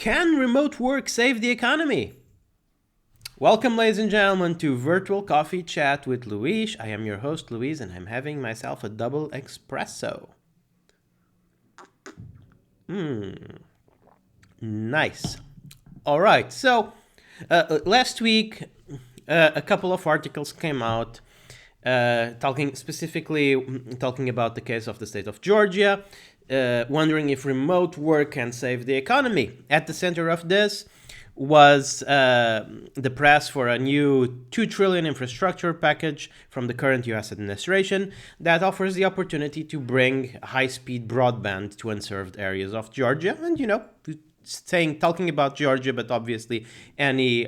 Can remote work save the economy? Welcome, ladies and gentlemen, to Virtual Coffee Chat with Luis. I am your host, Luis, and I'm having myself a double espresso. Nice. All right, so last week a couple of articles came out talking about the case of the state of Georgia, wondering if remote work can save the economy. At the center of this was the press for a new $2 trillion infrastructure package from the current US administration that offers the opportunity to bring high-speed broadband to unserved areas of Georgia. And, talking about Georgia, but obviously any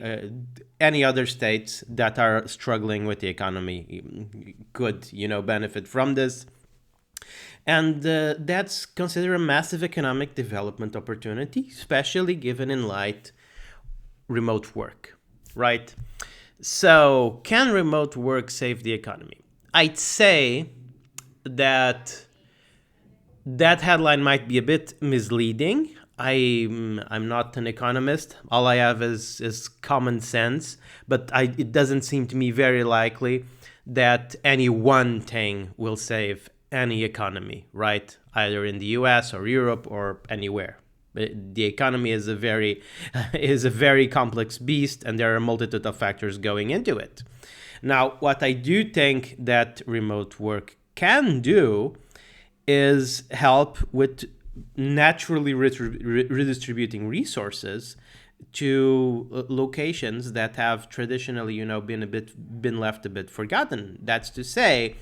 other states that are struggling with the economy could, benefit from this. And that's considered a massive economic development opportunity, especially given in light remote work, right? So, can remote work save the economy? I'd say that headline might be a bit misleading. I'm not an economist. All I have is common sense, but it doesn't seem to me very likely that any one thing will save any economy, right? Either in the US or Europe or anywhere. The economy is a very complex beast, and there are a multitude of factors going into it. Now, what I do think that remote work can do is help with naturally redistributing resources to locations that have traditionally, been left a bit forgotten. That's to say,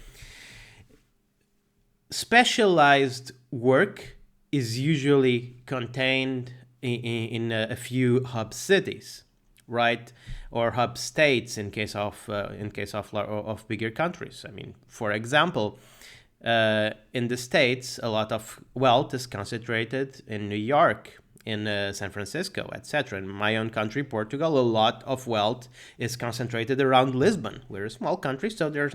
specialized work is usually contained in a few hub cities, right, or hub states in case of bigger countries. I mean, for example, in the States, a lot of wealth is concentrated in New York, in San Francisco, etc. In my own country, Portugal, a lot of wealth is concentrated around Lisbon. We're a small country, so there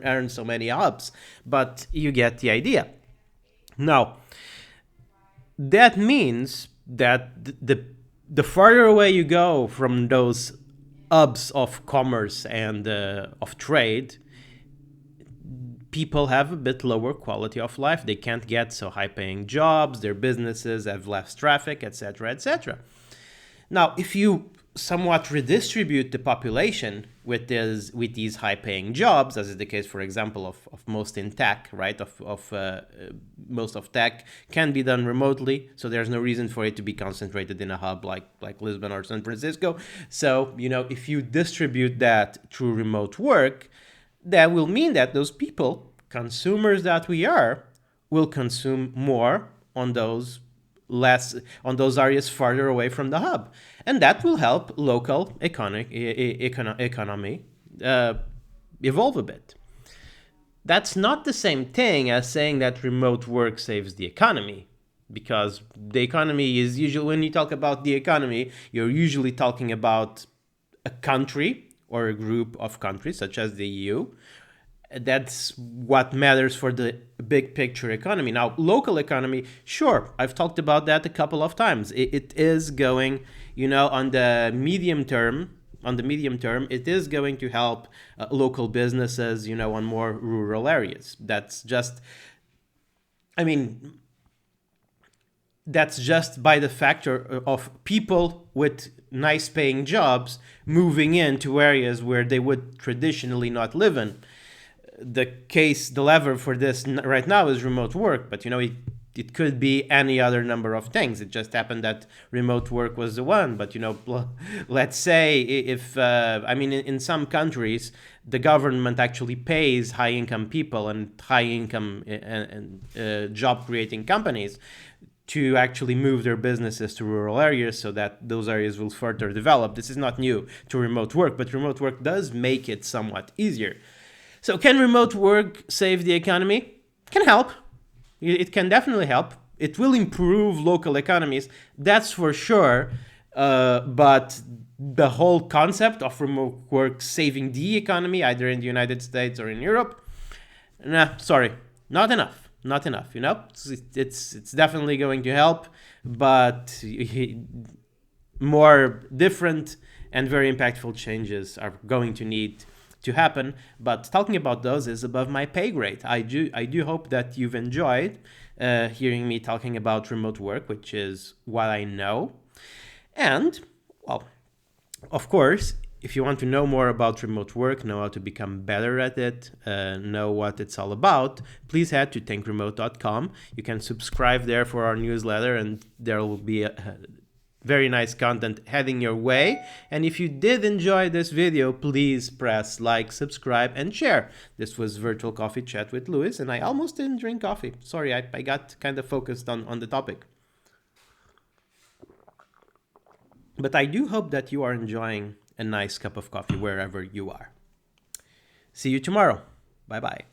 aren't so many hubs, but you get the idea. Now, that means that the farther away you go from those hubs of commerce and of trade, people have a bit lower quality of life. They can't get so high-paying jobs. Their businesses have less traffic, etc., etc. Now, if you somewhat redistribute the population with these high-paying jobs, as is the case, for example, of most in tech, right? Most of tech can be done remotely, so there's no reason for it to be concentrated in a hub like Lisbon or San Francisco. So, if you distribute that through remote work, that will mean that those people, consumers that we are, will consume more on those areas farther away from the hub, and that will help local economy evolve a bit. That's not the same thing as saying that remote work saves the economy, because the economy is usually, when you talk about the economy, you're usually talking about a country or a group of countries, such as the EU. That's what matters for the big picture economy. Now, local economy, sure, I've talked about that a couple of times. It is going, on the medium term, it is going to help local businesses, on more rural areas. That's just by the factor of people with nice paying jobs moving into areas where they would traditionally not live in. The lever for this right now is remote work, but it could be any other number of things. It just happened that remote work was the one. But let's say if in some countries the government actually pays high income people and high income and job creating companies to actually move their businesses to rural areas so that those areas will further develop. This is not new to remote work, but remote work does make it somewhat easier. So can remote work save the economy? It can help. It can definitely help. It will improve local economies, that's for sure. But the whole concept of remote work saving the economy, either in the United States or in Europe, sorry, not enough. It's definitely going to help, but more different and very impactful changes are going to need to happen. But talking about those is above my pay grade. I do hope that you've enjoyed hearing me talking about remote work, which is what I know. And, well, of course, if you want to know more about remote work, know how to become better at it, know what it's all about, please head to thinkremote.com. You can subscribe there for our newsletter, and there will be very nice content heading your way. And if you did enjoy this video, please press like, subscribe, and share. This was Virtual Coffee Chat with Louis, and I almost didn't drink coffee. Sorry, I got kind of focused on the topic. But I do hope that you are enjoying a nice cup of coffee wherever you are. See you tomorrow. Bye-bye.